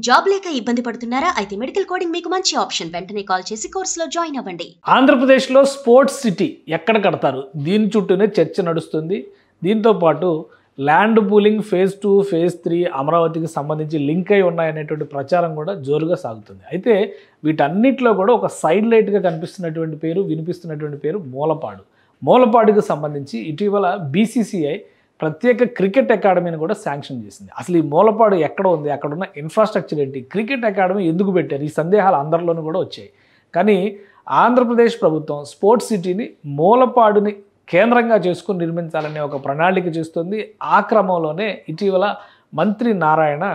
Job లేక ఇబ్బంది పడుతున్నారా? అయితే మెడికల్ కోడింగ్ మీకు మంచి ఆప్షన్. వెంటనే కాల్ చేసి కోర్సులో జాయిన్ అవ్వండి. ఆంధ్రప్రదేశ్లో స్పోర్ట్స్ సిటీ ఎక్కడ కడతారు? దీని చుట్టూనే చర్చ నడుస్తుంది. దీంతో పాటు ల్యాండ్ పూలింగ్ ఫేజ్ 2, ఫేజ్ 3 అమరావతికి సంబంధించి లింక్ అయి ఉన్నాయనేటువంటి ప్రచారం కూడా జోరుగా సాగుతుంది. అయితే వీటన్నిటిలో కూడా ఒక సైడ్ లైట్గా కనిపిస్తున్నటువంటి పేరు, వినిపిస్తున్నటువంటి పేరు మూలపాడు. మూలపాడుకు సంబంధించి ఇటీవల బీసీసీఐ ప్రత్యేక క్రికెట్ అకాడమీని కూడా శాంక్షన్ చేసింది. అసలు ఈ మూలపాడు ఎక్కడ ఉంది, అక్కడ ఉన్న ఇన్ఫ్రాస్ట్రక్చర్ ఏంటి, క్రికెట్ అకాడమీ ఎందుకు పెట్టారు, ఈ సందేహాలు అందరిలోనూ కూడా వచ్చాయి. కానీ ఆంధ్రప్రదేశ్ ప్రభుత్వం స్పోర్ట్స్ సిటీని మూలపాడుని కేంద్రంగా చేసుకుని నిర్మించాలనే ఒక ప్రణాళిక చేస్తుంది. ఆ క్రమంలోనే ఇటీవల మంత్రి నారాయణ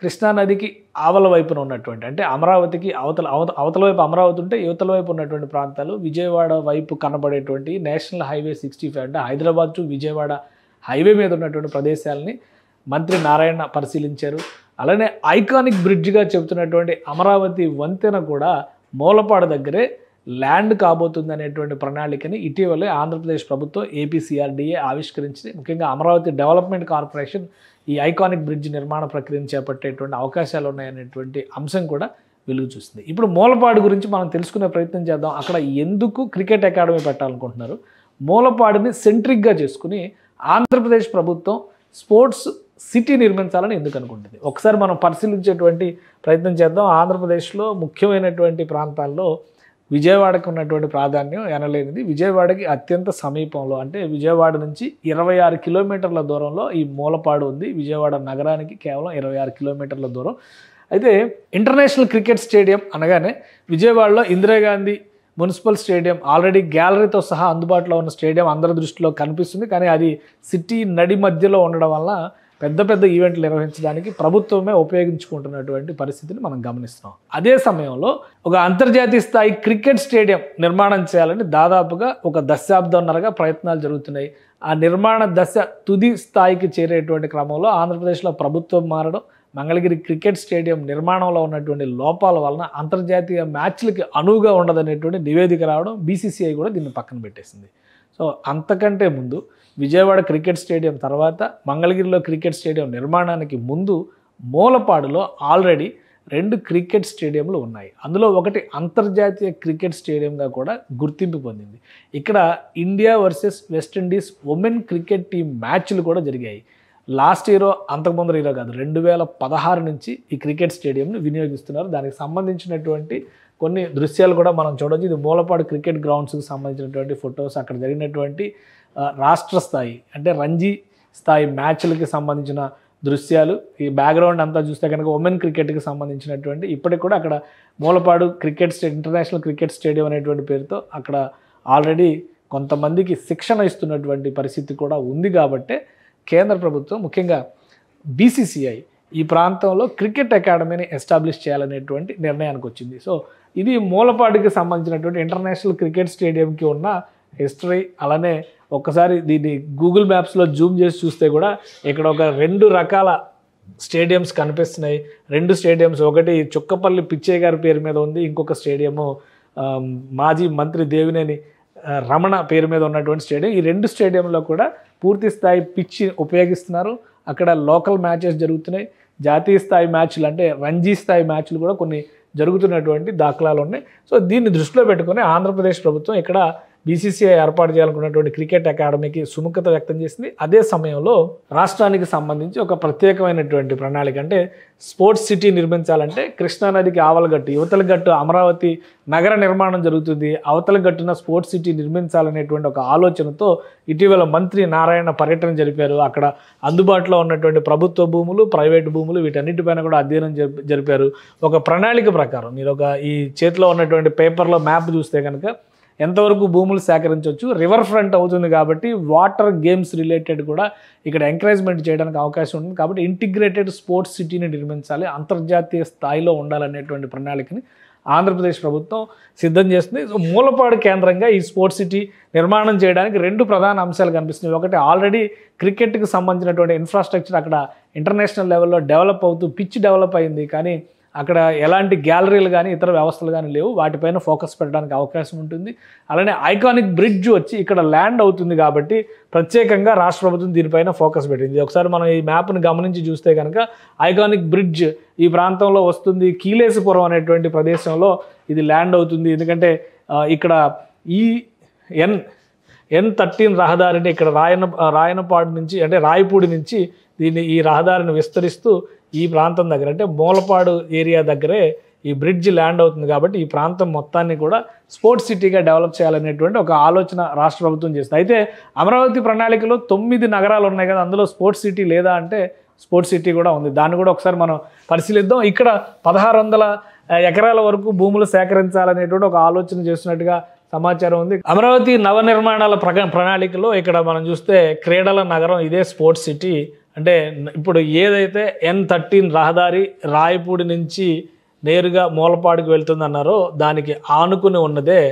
కృష్ణానదికి ఆవల వైపున ఉన్నటువంటి, అంటే అమరావతికి అవతల వైపు అమరావతి ఉంటే యువతల వైపు ఉన్నటువంటి ప్రాంతాలు, విజయవాడ వైపు కనబడేటువంటి నేషనల్ హైవే 65 అంటే హైదరాబాద్ టు విజయవాడ హైవే మీద ఉన్నటువంటి ప్రదేశాలని మంత్రి నారాయణ పరిశీలించారు. అలానే ఐకానిక్ బ్రిడ్జ్గా చెబుతున్నటువంటి అమరావతి వంతెన కూడా మూలపాడు దగ్గరే ల్యాండ్ కాబోతుంది అనేటువంటి ప్రణాళికని ఇటీవలే ఆంధ్రప్రదేశ్ ప్రభుత్వం ఏపీసీఆర్డీఏ ఆవిష్కరించింది. ముఖ్యంగా అమరావతి డెవలప్మెంట్ కార్పొరేషన్ ఈ ఐకానిక్ బ్రిడ్జ్ నిర్మాణ ప్రక్రియను చేపట్టేటువంటి అవకాశాలు ఉన్నాయనేటువంటి అంశం కూడా వెలుగు చూస్తుంది. ఇప్పుడు మూలపాడు గురించి మనం తెలుసుకునే ప్రయత్నం చేద్దాం. అక్కడ ఎందుకు క్రికెట్ అకాడమీ పెట్టాలనుకుంటున్నారు, మూలపాడుని సెంట్రిక్గా చేసుకుని ఆంధ్రప్రదేశ్ ప్రభుత్వం స్పోర్ట్స్ సిటీ నిర్మించాలని ఎందుకు అనుకుంటుంది, ఒకసారి మనం పరిశీలించేటువంటి ప్రయత్నం చేద్దాం. ఆంధ్రప్రదేశ్లో ముఖ్యమైనటువంటి ప్రాంతాల్లో విజయవాడకు ఉన్నటువంటి ప్రాధాన్యం ఎనలేనిది. విజయవాడకి అత్యంత సమీపంలో, అంటే విజయవాడ నుంచి 26 కిలోమీటర్ల దూరంలో ఈ మూలపాడు ఉంది. విజయవాడ నగరానికి కేవలం 26 కిలోమీటర్ల దూరం. అయితే ఇంటర్నేషనల్ క్రికెట్ స్టేడియం అనగానే విజయవాడలో ఇందిరాగాంధీ మున్సిపల్ స్టేడియం ఆల్రెడీ గ్యాలరీతో సహా అందుబాటులో ఉన్న స్టేడియం అందరి దృష్టిలో కనిపిస్తుంది. కానీ అది సిటీ నడి మధ్యలో ఉండడం వల్ల పెద్ద పెద్ద ఈవెంట్లు నిర్వహించడానికి ప్రభుత్వమే ఉపయోగించుకుంటున్నటువంటి పరిస్థితిని మనం గమనిస్తున్నాం. అదే సమయంలో ఒక అంతర్జాతీయ స్థాయి క్రికెట్ స్టేడియం నిర్మాణం చేయాలని దాదాపుగా ఒక దశాబ్దంన్నరగా ప్రయత్నాలు జరుగుతున్నాయి. ఆ నిర్మాణ దశ తుది స్థాయికి చేరేటువంటి క్రమంలో ఆంధ్రప్రదేశ్లో ప్రభుత్వం మారడం, మంగళగిరి క్రికెట్ స్టేడియం నిర్మాణంలో ఉన్నటువంటి లోపాల వలన అంతర్జాతీయ మ్యాచ్లకి అనువుగా ఉండదనేటువంటి నివేదిక రావడం, బీసీసీఐ కూడా దీన్ని పక్కన పెట్టేసింది. సో అంతకంటే ముందు విజయవాడ క్రికెట్ స్టేడియం తర్వాత మంగళగిరిలో క్రికెట్ స్టేడియం నిర్మాణానికి ముందు మూలపాడులో ఆల్రెడీ 2 క్రికెట్ స్టేడియంలు ఉన్నాయి. అందులో ఒకటి అంతర్జాతీయ క్రికెట్ స్టేడియంగా కూడా గుర్తింపు పొందింది. ఇక్కడ India versus West Indies women cricket team మ్యాచ్లు కూడా జరిగాయి. లాస్ట్ ఇయర్, అంతకుముందు ఇయర్ కాదు, 2016 నుంచి ఈ క్రికెట్ స్టేడియంను వినియోగిస్తున్నారు. దానికి సంబంధించినటువంటి కొన్ని దృశ్యాలు కూడా మనం చూడవచ్చు. ఇది మూలపాడు క్రికెట్ గ్రౌండ్స్కి సంబంధించినటువంటి ఫొటోస్, అక్కడ జరిగినటువంటి రాష్ట్ర స్థాయి అంటే రంజీ స్థాయి మ్యాచ్లకి సంబంధించిన దృశ్యాలు. ఈ బ్యాక్గ్రౌండ్ అంతా చూస్తే కనుక ఉమెన్ క్రికెట్కి సంబంధించినటువంటి, ఇప్పటికి కూడా అక్కడ మూలపాడు ఇంటర్నేషనల్ క్రికెట్ స్టేడియం అనేటువంటి పేరుతో అక్కడ ఆల్రెడీ కొంతమందికి శిక్షణ ఇస్తున్నటువంటి పరిస్థితి కూడా ఉంది. కాబట్టే కేంద్ర ప్రభుత్వం, ముఖ్యంగా బీసీసీఐ ఈ ప్రాంతంలో క్రికెట్ అకాడమీని ఎస్టాబ్లిష్ చేయాలనేటువంటి నిర్ణయానికి వచ్చింది. సో ఇది మూలపాడుకి సంబంధించినటువంటి ఇంటర్నేషనల్ క్రికెట్ స్టేడియంకి ఉన్న హిస్టరీ. అలానే ఒక్కసారి దీన్ని గూగుల్ మ్యాప్స్లో జూమ్ చేసి చూస్తే కూడా ఇక్కడ ఒక 2 రకాల స్టేడియంస్ కనిపిస్తున్నాయి. 2 స్టేడియంస్, ఒకటి చుక్కపల్లి పిచ్చయ్య గారి పేరు మీద ఉంది, ఇంకొక స్టేడియము మాజీ మంత్రి దేవినేని రమణ పేరు మీద ఉన్నటువంటి స్టేడియం. ఈ 2 స్టేడియంలో కూడా పూర్తి స్థాయి పిచ్ ఉపయోగిస్తున్నారు. అక్కడ లోకల్ మ్యాచెస్ జరుగుతున్నాయి, జాతీయ స్థాయి మ్యాచ్లు అంటే రంజీ స్థాయి మ్యాచ్లు కూడా కొన్ని జరుగుతున్నటువంటి దాఖలాలు ఉన్నాయి. సో దీన్ని దృష్టిలో పెట్టుకుని ఆంధ్రప్రదేశ్ ప్రభుత్వం ఇక్కడ బీసీసీఐ ఏర్పాటు చేయాలనుకున్నటువంటి క్రికెట్ అకాడమీకి సుముఖత వ్యక్తం చేసింది. అదే సమయంలో రాష్ట్రానికి సంబంధించి ఒక ప్రత్యేకమైనటువంటి ప్రణాళిక, అంటే స్పోర్ట్స్ సిటీ నిర్మించాలంటే కృష్ణానదికి ఆవలగట్టు, యువతల గట్టు అమరావతి నగర నిర్మాణం జరుగుతుంది, అవతల గట్టున స్పోర్ట్స్ సిటీ నిర్మించాలనేటువంటి ఒక ఆలోచనతో ఇటీవల మంత్రి నారాయణ పర్యటన జరిపారు. అక్కడ అందుబాటులో ఉన్నటువంటి ప్రభుత్వ భూములు, ప్రైవేటు భూములు వీటన్నిటిపైన కూడా అధ్యయనం జరిపారు. ఒక ప్రణాళిక ప్రకారం మీరు ఈ చేతిలో ఉన్నటువంటి పేపర్లో మ్యాప్ చూస్తే కనుక ఎంతవరకు భూములు సేకరించవచ్చు, రివర్ ఫ్రంట్ అవుతుంది కాబట్టి వాటర్ గేమ్స్ రిలేటెడ్ కూడా ఇక్కడ ఎంకరేజ్మెంట్ చేయడానికి అవకాశం ఉంటుంది. కాబట్టి ఇంటిగ్రేటెడ్ స్పోర్ట్స్ సిటీని నిర్మించాలి, అంతర్జాతీయ స్థాయిలో ఉండాలనేటువంటి ప్రణాళికని ఆంధ్రప్రదేశ్ ప్రభుత్వం సిద్ధం చేస్తుంది. సో మూలపాడు కేంద్రంగా ఈ స్పోర్ట్స్ సిటీ నిర్మాణం చేయడానికి 2 ప్రధాన అంశాలు కనిపిస్తున్నాయి. ఒకటి ఆల్రెడీ క్రికెట్కి సంబంధించినటువంటి ఇన్ఫ్రాస్ట్రక్చర్ అక్కడ ఇంటర్నేషనల్ లెవెల్లో డెవలప్ అవుతూ పిచ్ డెవలప్ అయింది. కానీ అక్కడ ఎలాంటి గ్యాలరీలు కానీ ఇతర వ్యవస్థలు కానీ లేవు, వాటిపైన ఫోకస్ పెట్టడానికి అవకాశం ఉంటుంది. అలానే ఐకానిక్ బ్రిడ్జ్ వచ్చి ఇక్కడ ల్యాండ్ అవుతుంది కాబట్టి ప్రత్యేకంగా రాష్ట్ర ప్రభుత్వం దీనిపైన ఫోకస్ పెట్టింది. ఒకసారి మనం ఈ మ్యాప్ని గమనించి చూస్తే కనుక ఐకానిక్ బ్రిడ్జ్ ఈ ప్రాంతంలో వస్తుంది. కీలేసుపురం అనేటువంటి ప్రదేశంలో ఇది ల్యాండ్ అవుతుంది. ఎందుకంటే ఇక్కడ ఈ N13 రహదారిని ఇక్కడ రాయనపాడు నుంచి అంటే రాయపూడి నుంచి ఈ రహదారిని విస్తరిస్తూ ఈ ప్రాంతం దగ్గర అంటే మూలపాడు ఏరియా దగ్గరే ఈ బ్రిడ్జ్ ల్యాండ్ అవుతుంది. కాబట్టి ఈ ప్రాంతం మొత్తాన్ని కూడా స్పోర్ట్స్ సిటీగా డెవలప్ చేయాలనేటువంటి ఒక ఆలోచన రాష్ట్ర ప్రభుత్వం చేస్తుంది. అయితే అమరావతి ప్రణాళికలో 9 నగరాలు ఉన్నాయి కదా, అందులో స్పోర్ట్స్ సిటీ లేదా అంటే స్పోర్ట్స్ సిటీ కూడా ఉంది. దాన్ని కూడా ఒకసారి మనం పరిశీలిద్దాం. ఇక్కడ 1600 ఎకరాల వరకు భూములు సేకరించాలనేటువంటి ఒక ఆలోచన చేస్తున్నట్టుగా సమాచారం ఉంది. అమరావతి నవనిర్మాణాల ప్రణాళికలో ఇక్కడ మనం చూస్తే క్రీడల నగరం ఇదే స్పోర్ట్స్ సిటీ. అంటే ఇప్పుడు ఏదైతే N13 రహదారి రాయపూడి నుంచి నేరుగా మూలపాడుకు వెళ్తుందన్నారో దానికి ఆనుకుని ఉన్నదే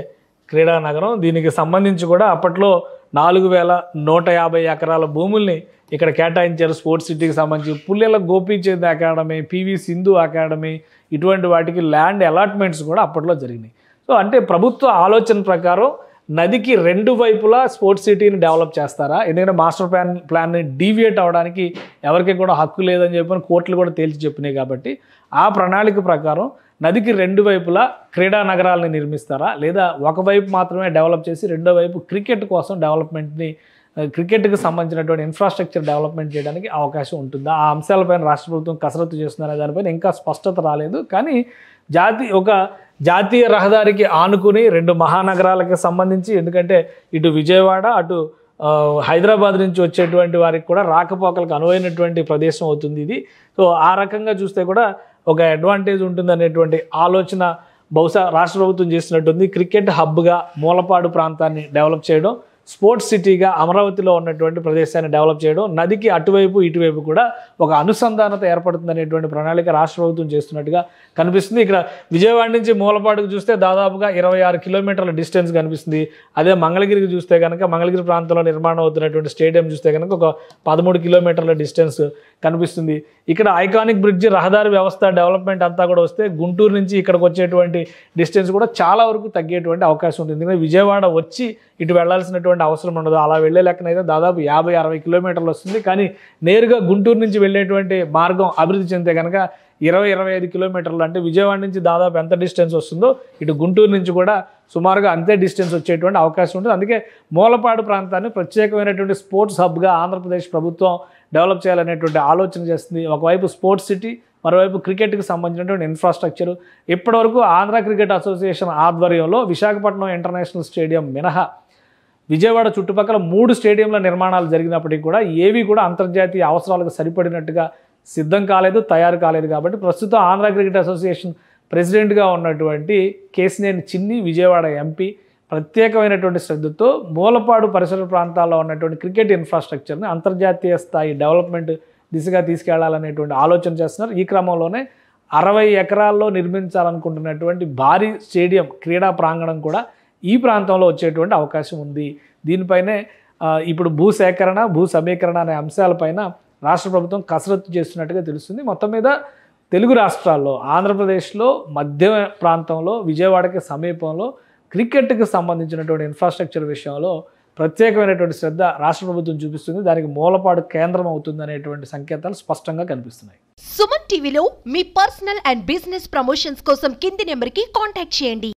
క్రీడా నగరం. దీనికి సంబంధించి కూడా అప్పట్లో 4150 ఎకరాల భూముల్ని ఇక్కడ కేటాయించారు స్పోర్ట్స్ సిటీకి సంబంధించి. Pullela Gopichand academy, PV Sindhu academy ఇటువంటి వాటికి ల్యాండ్ అలాట్మెంట్స్ కూడా అప్పట్లో జరిగినాయి. సో అంటే ప్రభుత్వ ఆలోచన ప్రకారం నదికి 2 వైపులా స్పోర్ట్స్ సిటీని డెవలప్ చేస్తారా, ఎందుకంటే మాస్టర్ ప్లాన్ని డీవియేట్ అవ్వడానికి ఎవరికి కూడా హక్కు లేదని చెప్పని కోర్టులు కూడా తేల్చి చెప్పినాయి. కాబట్టి ఆ ప్రణాళిక ప్రకారం నదికి 2 వైపులా క్రీడా నగరాలని నిర్మిస్తారా, లేదా ఒకవైపు మాత్రమే డెవలప్ చేసి రెండో వైపు క్రికెట్ కోసం డెవలప్మెంట్ని క్రికెట్కి సంబంధించినటువంటి ఇన్ఫ్రాస్ట్రక్చర్ డెవలప్మెంట్ చేయడానికి అవకాశం ఉంటుందా, ఆ అంశాలపైన రాష్ట్ర ప్రభుత్వం కసరత్తు చేస్తుందనే దానిపైన ఇంకా స్పష్టత రాలేదు. కానీ జాతీయ రహదారికి ఆనుకుని 2 మహానగరాలకు సంబంధించి, ఎందుకంటే ఇటు విజయవాడ అటు హైదరాబాద్ నుంచి వచ్చేటువంటి వారికి కూడా రాకపోకలకు అనువైనటువంటి ప్రదేశం అవుతుంది ఇది. సో ఆ రకంగా చూస్తే కూడా ఒక అడ్వాంటేజ్ ఉంటుంది అనేటువంటి ఆలోచన బహుశా రాష్ట్ర ప్రభుత్వం చేసినట్టుంది. క్రికెట్ హబ్గా మూలపాడు ప్రాంతాన్ని డెవలప్ చేయడం, స్పోర్ట్స్ సిటీగా అమరావతిలో ఉన్నటువంటి ప్రదేశాన్ని డెవలప్ చేయడం, నదికి అటువైపు ఇటువైపు కూడా ఒక అనుసంధానత ఏర్పడుతుంది అనేటువంటి ప్రణాళిక రాష్ట్ర ప్రభుత్వం చేస్తున్నట్టుగా కనిపిస్తుంది. ఇక్కడ విజయవాడ నుంచి మూలపాడుకు చూస్తే దాదాపుగా 26 కిలోమీటర్ల డిస్టెన్స్ కనిపిస్తుంది. అదే మంగళగిరికి చూస్తే కనుక మంగళగిరి ప్రాంతంలో నిర్మాణం అవుతున్నటువంటి స్టేడియం చూస్తే కనుక ఒక 13 కిలోమీటర్ల డిస్టెన్స్ కనిపిస్తుంది. ఇక్కడ ఐకానిక్ బ్రిడ్జ్ రహదారి వ్యవస్థ డెవలప్మెంట్ అంతా కూడా వస్తే గుంటూరు నుంచి ఇక్కడికి వచ్చేటువంటి డిస్టెన్స్ కూడా చాలా వరకు తగ్గేటువంటి అవకాశం ఉంటుంది. ఎందుకంటే విజయవాడ వచ్చి ఇటు వెళ్లాల్సినటువంటి అవసరం ఉండదు. అలా వెళ్లే లెక్కనైతే దాదాపు 50-60 కిలోమీటర్లు వస్తుంది. కానీ నేరుగా గుంటూరు నుంచి వెళ్ళేటువంటి మార్గం అభివృద్ధి చెందితే కనుక 20-25 కిలోమీటర్లు, అంటే విజయవాడ నుంచి దాదాపు ఎంత డిస్టెన్స్ వస్తుందో ఇటు గుంటూరు నుంచి కూడా సుమారుగా అంతే డిస్టెన్స్ వచ్చేటువంటి అవకాశం ఉంటుంది. అందుకే మూలపాడు ప్రాంతాన్ని ప్రత్యేకమైనటువంటి స్పోర్ట్స్ హబ్గా ఆంధ్రప్రదేశ్ ప్రభుత్వం డెవలప్ చేయాలనేటువంటి ఆలోచన చేస్తుంది. ఒకవైపు స్పోర్ట్స్ సిటీ, మరోవైపు క్రికెట్కి సంబంధించినటువంటి ఇన్ఫ్రాస్ట్రక్చర్. ఇప్పటివరకు ఆంధ్ర క్రికెట్ అసోసియేషన్ ఆధ్వర్యంలో విశాఖపట్నం ఇంటర్నేషనల్ స్టేడియం మినహా విజయవాడ చుట్టుపక్కల 3 స్టేడియంల నిర్మాణాలు జరిగినప్పటికీ కూడా ఏవి కూడా అంతర్జాతీయ అవసరాలకు సరిపడినట్టుగా సిద్ధం కాలేదు, తయారు కాలేదు. కాబట్టి ప్రస్తుతం ఆంధ్ర క్రికెట్ అసోసియేషన్ ప్రెసిడెంట్గా ఉన్నటువంటి కేసినేని చిన్ని, విజయవాడ ఎంపీ ప్రత్యేకమైనటువంటి శ్రద్ధతో మూలపాడు పరిసర ప్రాంతాల్లో ఉన్నటువంటి క్రికెట్ ఇన్ఫ్రాస్ట్రక్చర్ని అంతర్జాతీయ స్థాయి డెవలప్మెంట్ దిశగా తీసుకెళ్లాలనేటువంటి ఆలోచన చేస్తున్నారు. ఈ క్రమంలోనే 60 ఎకరాల్లో నిర్మించాలనుకుంటున్నటువంటి భారీ స్టేడియం, క్రీడా ప్రాంగణం కూడా ఈ ప్రాంతంలో వచ్చేటువంటి అవకాశం ఉంది. దీనిపైనే ఇప్పుడు భూసేకరణ, భూ సమీకరణ అనే అంశాలపైన రాష్ట్ర ప్రభుత్వం కసరత్తు చేస్తున్నట్టుగా తెలుస్తుంది. మొత్తం మీద తెలుగు రాష్ట్రాల్లో ఆంధ్రప్రదేశ్లో మధ్య ప్రాంతంలో విజయవాడకి సమీపంలో క్రికెట్కి సంబంధించినటువంటి ఇన్ఫ్రాస్ట్రక్చర్ విషయంలో ప్రత్యేకమైనటువంటి శ్రద్ధ రాష్ట్ర ప్రభుత్వం చూపిస్తుంది. దానికి మూలపాడు కేంద్రం అవుతుంది అనేటువంటి సంకేతాలు స్పష్టంగా కనిపిస్తున్నాయి. సుమన్ టీవీలో మీ పర్సనల్ అండ్ బిజినెస్ ప్రమోషన్స్ కోసం కింది నెంబర్కి కాంటాక్ట్ చేయండి.